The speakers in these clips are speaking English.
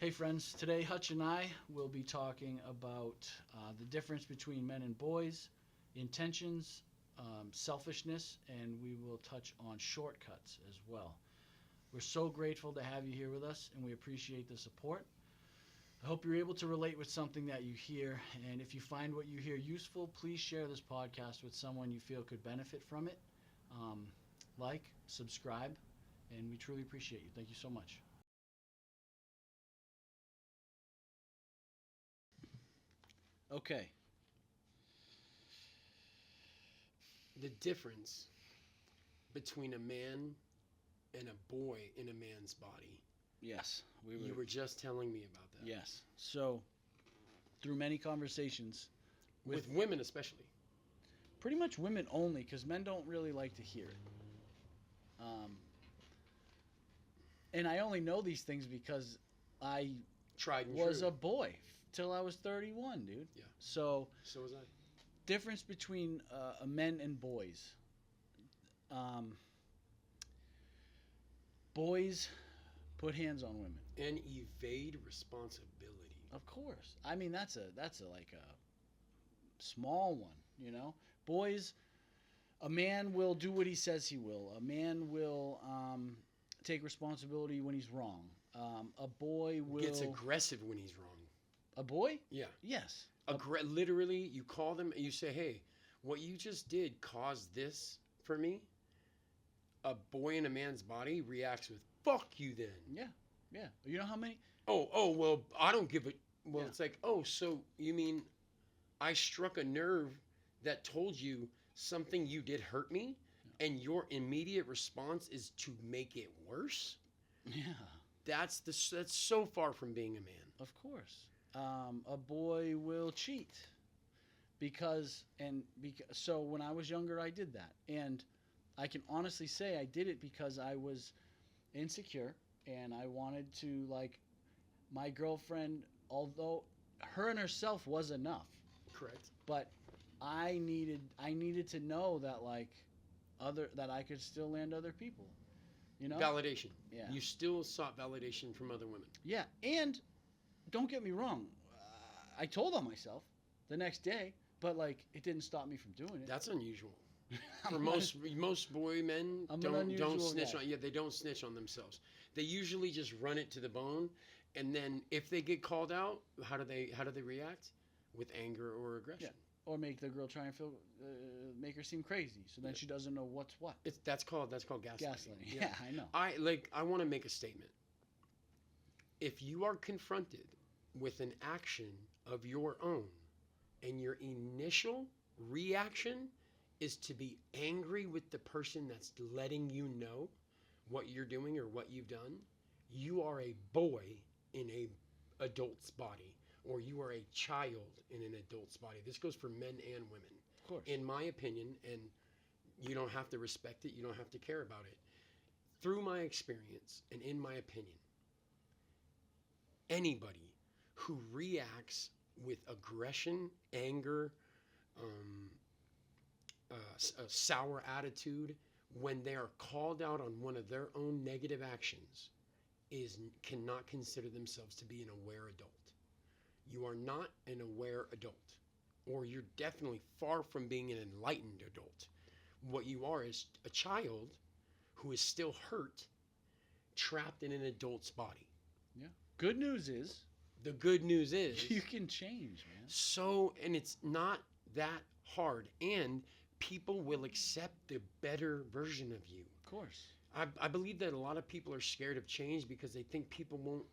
Hey friends, today Hutch and I will be talking about the difference between men and boys, intentions, selfishness, and we will touch on shortcuts as well. We're so grateful to have you here with us, and we appreciate the support. I hope you're able to relate with something that you hear, and if you find what you hear useful, please share this podcast with someone you feel could benefit from it. Like, subscribe, and we truly appreciate you. Thank you so much. Okay. The difference between a man and a boy in a man's body. Yes, You were just telling me about that. Yes. So, through many conversations With women especially. pretty much women only, because men don't really like to hear it. And I only know these things because I Tried and was true. a boy till I was 31, dude. Yeah. So, So was I. difference between men and boys. Boys put hands on women. And evade responsibility. Of course. I mean, that's a like a small one, you know. Boys, a man will do what he says he will. A man will take responsibility when he's wrong. A boy will Gets aggressive when he's wrong. A boy? Yeah. Yes. Literally, you call them and you say, hey, what you just did caused this for me. A boy in a man's body reacts with, fuck you then. Yeah. Yeah. You know how many? Well, I don't give it. Well, Yeah. It's like, so you mean I struck a nerve that told you something you did hurt me, and your immediate response is to make it worse? Yeah. That's so far from being a man. Of course. A boy will cheat so when I was younger I did that, and I can honestly say I did it because I was insecure and I wanted to, like, my girlfriend, although her and herself was enough, Correct. but I needed to know that, like, that I could still land other people, you know? Validation. Yeah. You still sought validation from other women. Yeah, and don't get me wrong, I told on myself the next day, but, like, it didn't stop me from doing it. That's unusual. For I'm most boy men I'm an don't unusual snitch guy. on. Yeah, they don't snitch on themselves. They usually just run it to the bone, and then if they get called out, how do they react? With anger or aggression. Yeah. Or make the girl try and make her seem crazy, so then Yeah. she doesn't know what's what. That's called gaslighting. Gaslighting. Yeah, I know. I want to make a statement. If you are confronted with an action of your own, and your initial reaction is to be angry with the person that's letting you know what you're doing or what you've done, you are a boy in a adult's body, or you are a child in an adult's body. This goes for men and women. Of course. In my opinion, and you don't have to respect it, you don't have to care about it. Through my experience and in my opinion, anybody who reacts with aggression, anger, a sour attitude when they are called out on one of their own negative actions cannot consider themselves to be an aware adult. You are not an aware adult, or you're definitely far from being an enlightened adult. What you are is a child who is still hurt, trapped in an adult's body. Yeah. Good news is The good news is you can change, man. and it's not that hard, and people will accept the better version of you. Of course. I believe that a lot of people are scared of change because they think people won't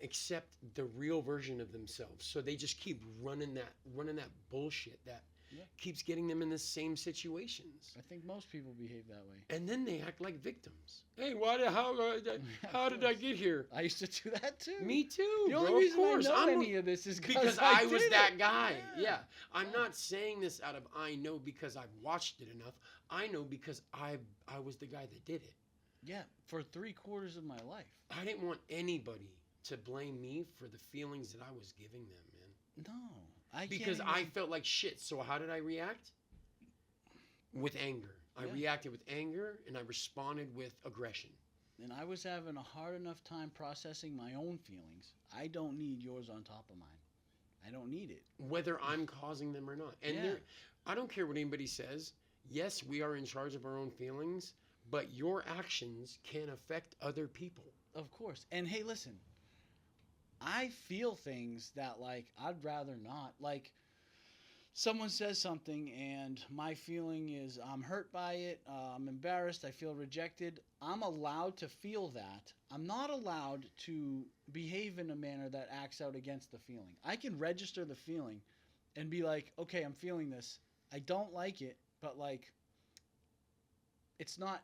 accept the real version of themselves. So they just keep running that bullshit that keeps getting them in the same situations. I think most people behave that way. And then they act like victims. Hey, how did I get here? I used to do that too. Me too. The only bro, reason of course. I know any of this is because I was did that it. guy. Yeah. I'm Yeah. not saying this out of I know because I've watched it enough. I know because I was the guy that did it. Yeah, for 3/4 of my life. I didn't want anybody to blame me for the feelings that I was giving them, man. No, Because can't I even... felt like shit. So how did I react? With anger. I Yeah. reacted with anger, and I responded with aggression. and I was having a hard enough time processing my own feelings. I don't need yours on top of mine. I don't need it. Whether I'm causing them or not. And Yeah. I don't care what anybody says. Yes, we are in charge of our own feelings, but your actions can affect other people. Of course. And hey, listen, I feel things that like I'd rather not. Like someone says something and my feeling is I'm hurt by it, I'm embarrassed, I feel rejected. I'm allowed to feel that. I'm not allowed to behave in a manner that acts out against the feeling. I can register the feeling and be like, okay, I'm feeling this. I don't like it, but like it's not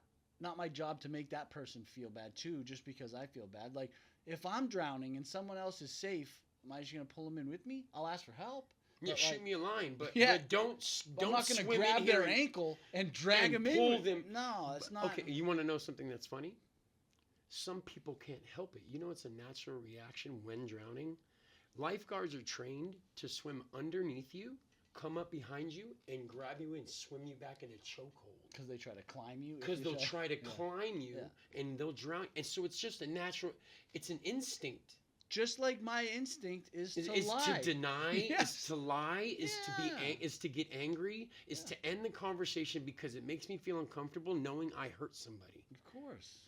my job to make that person feel bad too just because I feel bad. Like if I'm drowning and someone else is safe, am I just going to pull them in with me? I'll ask for help. Yeah, But, shoot like, me a line, but, yeah, but don't I'm not going to swim grab in here their and- ankle and drag and them in. pull them. No, it's not. Okay, you want to know something that's funny? Some people can't help it. You know, it's a natural reaction when drowning. Lifeguards are trained to swim underneath you, come up behind you, and grab you and swim you back in a chokehold. Because they try to climb you. if Because you they'll try to Yeah. climb you and they'll drown. And so it's just a natural, it's an instinct. Just like my instinct is to Is lie. to deny, Yes. is to lie, is to be, Yeah. is to get angry, is to end the conversation because it makes me feel uncomfortable knowing I hurt somebody. Of course.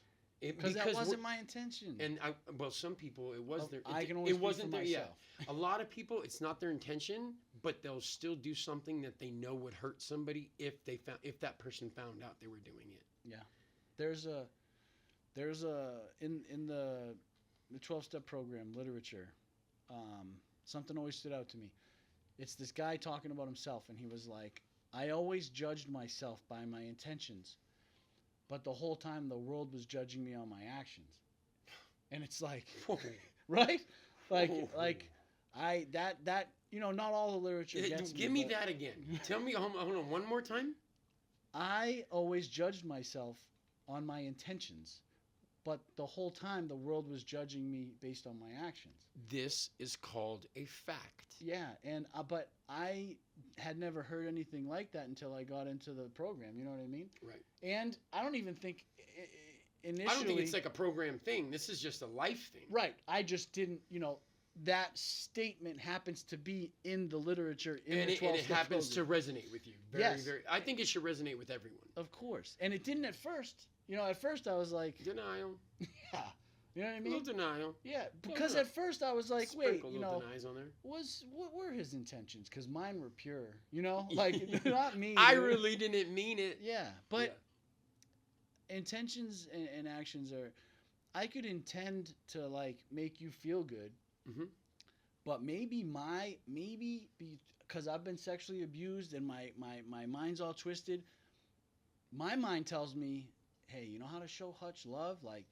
Because That we're- wasn't my intention. And well, some people it was their. I can only it speak wasn't for their. myself. Yeah, a lot of people it's not their intention, but they'll still do something that they know would hurt somebody if that person found out they were doing it. There's a in the 12-step program literature, something always stood out to me. It's this guy talking about himself, and he was like, I always judged myself by my intentions, but the whole time the world was judging me on my actions. And it's like, right? Like that not all the literature gets Give me that again. Tell me, hold on, one more time. I always judged myself on my intentions, but the whole time the world was judging me based on my actions. This is called a fact. Yeah, and but I had never heard anything like that until I got into the program. You know what I mean? Right. And I don't even think initially. I don't think it's like a program thing. This is just a life thing. Right. I just didn't. That statement happens to be in the literature in the 12-step and it happens program. to resonate with you. Yes. Very. I think it should resonate with everyone. Of course, and it didn't at first. At first I was like, Denial. yeah. You know what I A mean? little denial. Yeah, because little- at first I was like, wait, Sprinkle little denies on there. what were his intentions? Because mine were pure, like not me. I dude. really didn't mean it. Yeah, but intentions and actions are. I could intend to like make you feel good, Mhm. but maybe because I've been sexually abused and my mind's all twisted. My mind tells me, hey, you know how to show Hutch love? Like,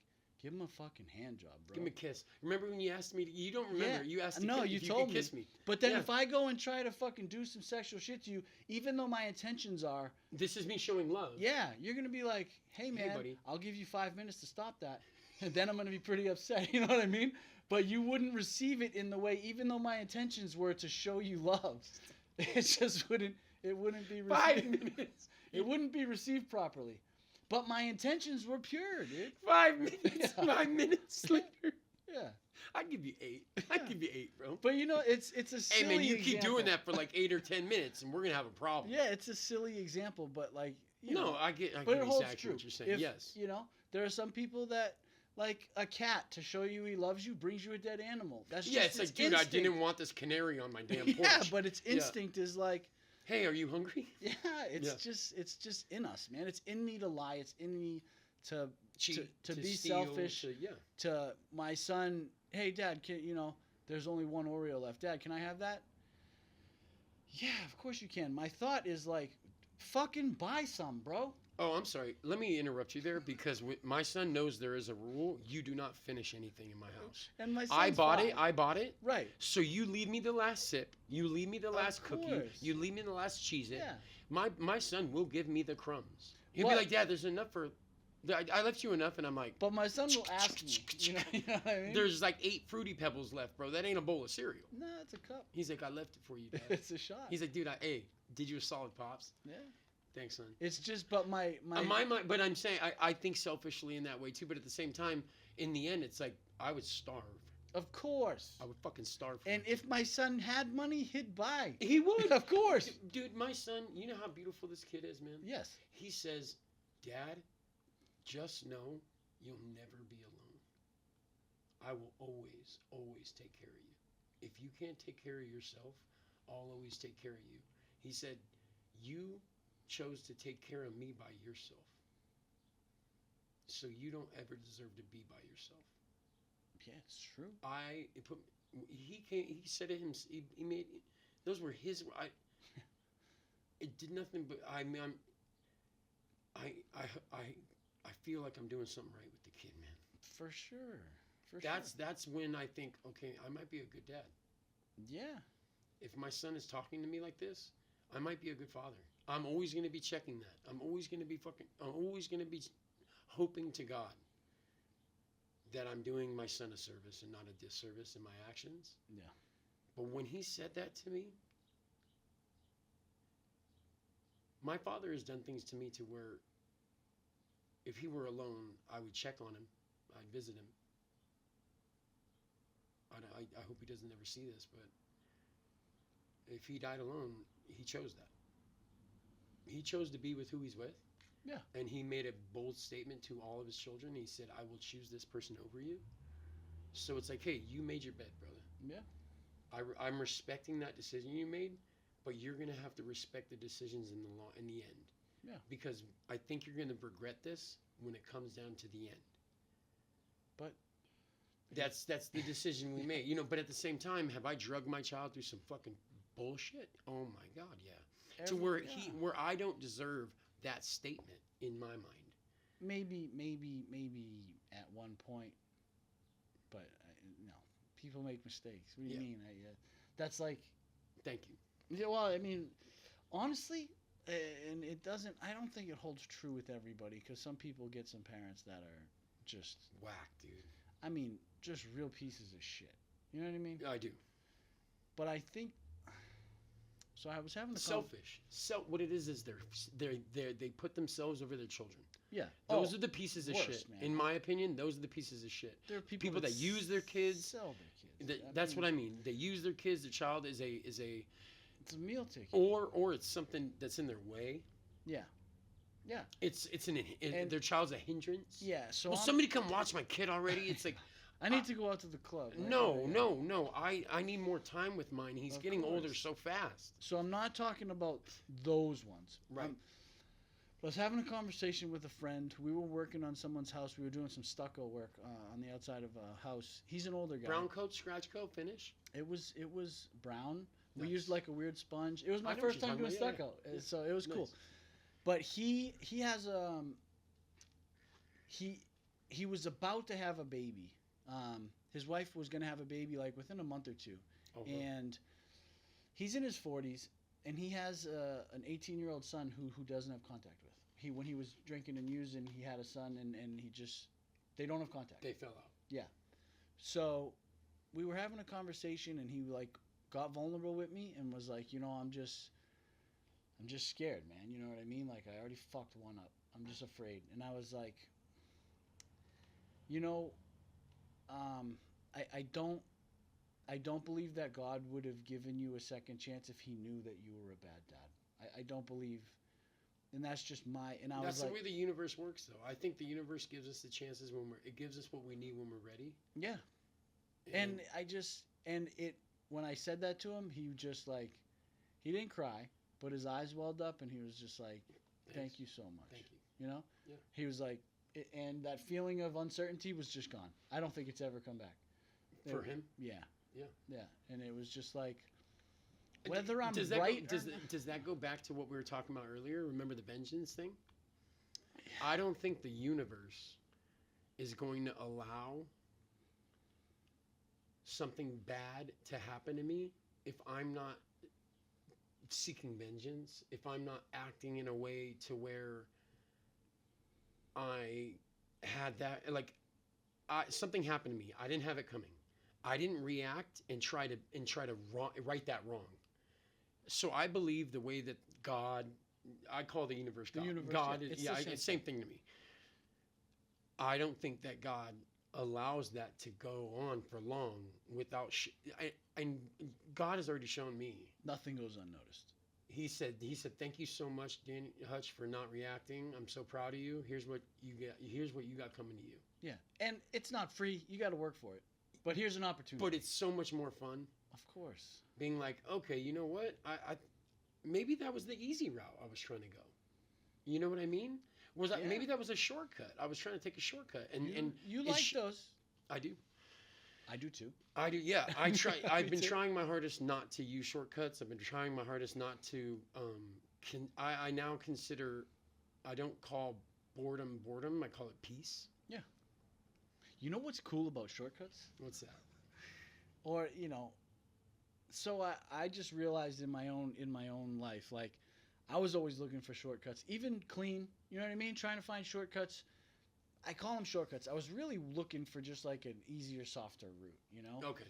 give him a fucking hand job, bro. Give me a kiss. Remember when you asked me? You don't remember. Yeah. You asked. No, if you you told could me. kiss me. But then Yeah. if I go and try to fucking do some sexual shit to you, even though my intentions are, This is me showing love. yeah, you're going to be like, hey, man, buddy. I'll give you 5 minutes to stop that. And then I'm going to be pretty upset. You know what I mean? But you wouldn't receive it in the way, even though my intentions were to show you love. It just wouldn't be received. 5 minutes. It wouldn't be received properly. But my intentions were pure, dude. 5 minutes. Yeah. 5 minutes later. Yeah. I'd give you 8. I'd give you 8, bro. But it's a Hey silly man, you keep example. doing that for like 8 or 10 minutes, and we're gonna have a problem. Yeah, it's a silly example, but like I get but it holds exactly true. what you're saying. If, Yes. There are some people that like a cat to show you he loves you brings you a dead animal. That's just Yeah, it's like, dude, instinct. I didn't want this canary on my damn porch. Yeah, but its instinct is like, Hey, are you hungry? yeah, it's just in us, man. It's in me to lie. It's in me to Cheat, to be steal, selfish. yeah. To my son, hey dad, there's only one Oreo left. Dad, can I have that? Yeah, of course you can. My thought is like, fucking buy some, bro. Oh, I'm sorry. Let me interrupt you there because my son knows there is a rule. You do not finish anything in my house. And my son's I bought it. 5. I bought it. Right. So you leave me the last sip. You leave me the last cookie. course. You leave me the last Cheez-It. Yeah. My son will give me the crumbs. He'll What? be like, Dad, there's enough for... I left you enough, and I'm like... But my son will ask me. You know what I mean? There's like 8 Fruity Pebbles left, bro. That ain't a bowl of cereal. No, it's a cup. He's like, I left it for you, Dad. It's a shot. He's like, dude, hey, did you a solid Pops? Yeah. Thanks, son. It's just, but But I'm saying I think selfishly in that way too. But at the same time, in the end, it's like I would starve. Of course. I would fucking starve. And if my son had money, he'd buy. He would. Of course. Dude, my son, you know how beautiful this kid is, man? Yes. He says, Dad, just know you'll never be alone. I will always, always take care of you. If you can't take care of yourself, I'll always take care of you. He said, you chose to take care of me by yourself. So you don't ever deserve to be by yourself. Yeah, it's true. He said it himself. He made, those were his, it did nothing but, I feel like I'm doing something right with the kid, man. For sure. That's when I think, okay, I might be a good dad. Yeah. If my son is talking to me like this, I might be a good father. I'm always going to be checking that. I'm always going to be hoping to God that I'm doing my son a service and not a disservice in my actions. Yeah. But when he said that to me, my father has done things to me to where if he were alone, I would check on him. I'd visit him. I hope he doesn't ever see this, but if he died alone, he chose that. He chose to be with who he's with. Yeah. And he made a bold statement to all of his children. He said, I will choose this person over you. So it's like, hey, you made your bed, brother. Yeah. I'm respecting that decision you made, but you're going to have to respect the decisions in the end. Yeah. Because I think you're going to regret this when it comes down to the end. But that's the decision we made. But at the same time, have I drugged my child through some fucking bullshit? Oh my God, yeah. To where I don't deserve that statement in my mind. Maybe at one point, but no, people make mistakes. What do you mean? That's like. Thank you. Yeah, well, I mean, honestly, and it doesn't. I don't think it holds true with everybody because some people get some parents that are just whack, dude. I mean, just real pieces of shit. You know what I mean? I do. But I think. So I was having a selfish. What it is they put themselves over their children. Yeah. Those are the pieces of shit. Man. In my opinion, those are the pieces of shit. There are people that use their kids. Sell their kids. That's what I mean. They use their kids. Their child is a. It's a meal ticket. Or it's something that's in their way. Yeah. Yeah. Their child's a hindrance. Yeah. So somebody come watch my kid already. It's like. I need to go out to the club. Right? No. I need more time with mine. He's getting older so fast. So I'm not talking about those ones. Right. I was having a conversation with a friend. We were working on someone's house. We were doing some stucco work on the outside of a house. He's an older guy. Brown coat, scratch coat, finish? It was brown. Nice. We used like a weird sponge. It was my first time doing stucco, so it was cool. But he has he was about to have a baby. His wife was going to have a baby like within a month or two. And he's in his 40s, and he has an 18-year-old son who doesn't have contact with. When he was drinking and using, he had a son, and they don't have contact. They fell out. Yeah. So we were having a conversation, and he like got vulnerable with me and was like, I'm just scared, man. You know what I mean? Like, I already fucked one up. I'm just afraid. And I was like, I don't believe that God would have given you a second chance if he knew that you were a bad dad. I don't believe, and that's just that's the way the universe works, though. I think the universe gives us the chances it gives us what we need when we're ready. Yeah. When I said that to him, he just like, he didn't cry, but his eyes welled up, and he was just like, thank you so much. Thank you. You know? Yeah. He was like, and that feeling of uncertainty was just gone. I don't think it's ever come back. For him? Yeah. Yeah. Yeah. And it was just like, whether I'm does right does that go back to what we were talking about earlier? Remember the vengeance thing? I don't think the universe is going to allow something bad to happen to me if I'm not seeking vengeance, if I'm not acting in a way to where I had that, like, something happened to me. I didn't have it coming. I didn't react and try to right that wrong. So I believe the way that God I call the universe The God. universe, God, yeah. is, It's yeah, the it's same same thing to me. I don't think that God allows that to go on for long without. God has already shown me. Nothing goes unnoticed. He said, thank you so much, Dan Hutch, for not reacting. I'm so proud of you. Here's what you get. Here's what you got coming to you. Yeah, and it's not free. You got to work for it. But here's an opportunity. But it's so much more fun. Of course. Being like, okay, you know what? I maybe that was the easy route I was trying to go. You know what I mean? Maybe that was a shortcut. I was trying to take a shortcut, and you like those. I do. I do too. I do. Yeah, I try. I've been too. trying my hardest not to use shortcuts. I've been trying my hardest not to. I now consider. I don't call boredom. I call it peace. Yeah. You know what's cool about shortcuts? What's that? Or so I just realized in my own life, like I was always looking for shortcuts, even clean. You know what I mean? Trying to find shortcuts. I call them shortcuts. I was really looking for just like an easier, softer route. Okay.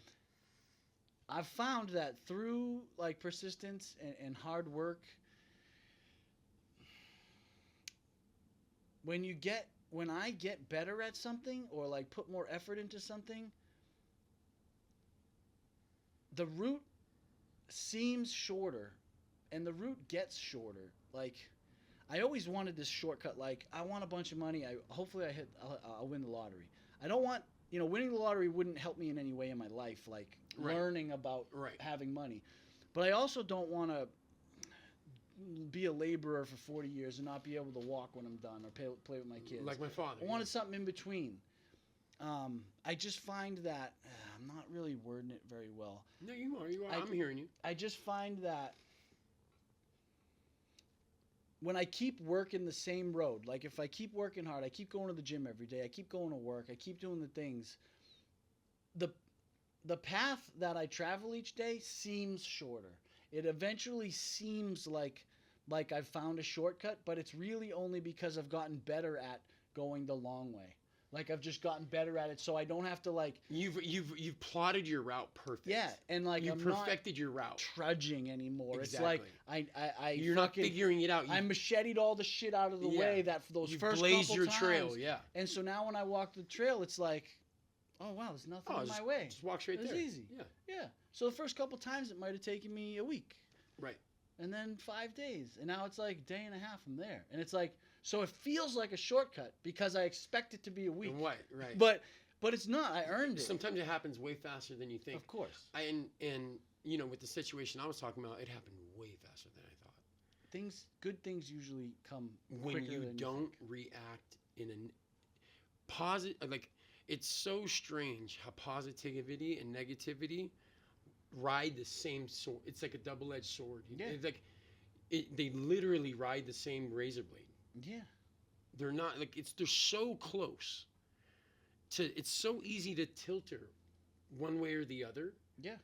I've found that through like persistence and hard work, when I get better at something or like put more effort into something, the route seems shorter and the route gets shorter. Like I always wanted this shortcut. Like I want a bunch of money. Hopefully I'll win the lottery. I don't want, winning the lottery wouldn't help me in any way in my life, like learning about having money. But I also don't want to be a laborer for 40 years and not be able to walk when I'm done or play with my kids. Like my father. I wanted something in between. I just find that I'm not really wording it very well. No, you are. I'm hearing you. I just find that when I keep working the same road, like if I keep working hard, I keep going to the gym every day, I keep going to work, I keep doing the things, the path that I travel each day seems shorter. It eventually seems like I've found a shortcut, but it's really only because I've gotten better at going the long way. Like I've just gotten better at it, so I don't have to like. You've plotted your route perfect. Yeah, and like you've perfected your route. Trudging anymore. Exactly. It's like I you're not figuring it out. I macheted all the shit out of the way that for those first blazed couple your times. trail. Yeah. And so now when I walk the trail, it's like, oh wow, there's nothing in my way. Just walk straight there. It's easy. Yeah. Yeah. So the first couple times it might have taken me a week. Right. And then 5 days, and now it's like a day and a half from there, and it's like. So it feels like a shortcut because I expect it to be a week. Right. But it's not. I earned it. Sometimes it happens way faster than you think. Of course. And with the situation I was talking about, it happened way faster than I thought. Good things usually come when quicker you than don't react in a positive. Like it's so strange how positivity and negativity ride the same sword. It's like a double-edged sword. Yeah. It's like they literally ride the same razor blade. Yeah. They're not like they're so close it's so easy to tilt her one way or the other. Yeah.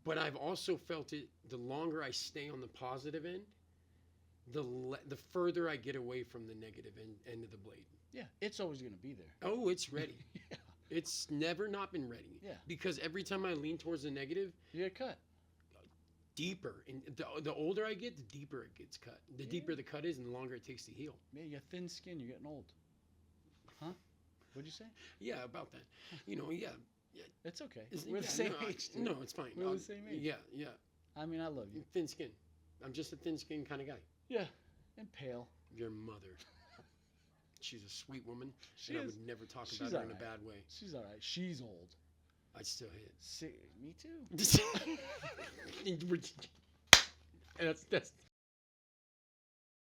But I've also felt it the longer I stay on the positive end, the further I get away from the negative end of the blade. Yeah, it's always going to be there. Oh, it's ready. Yeah. It's never not been ready. Yeah. Because every time I lean towards the negative, you get cut. Deeper, and the older I get, the deeper it gets cut. The deeper the cut is, and the longer it takes to heal. Yeah, you have thin skin. You're getting old. Huh? What'd you say? Yeah, about that. Yeah. It's okay. We're the same age. Too. No, it's fine. We're the same age. Yeah. I mean, I love you. Thin skin. I'm just a thin skin kind of guy. Yeah, and pale. Your mother. She's a sweet woman. She is. I would never talk about her in a bad way. She's all right. She's old. I'd still hit. Me too.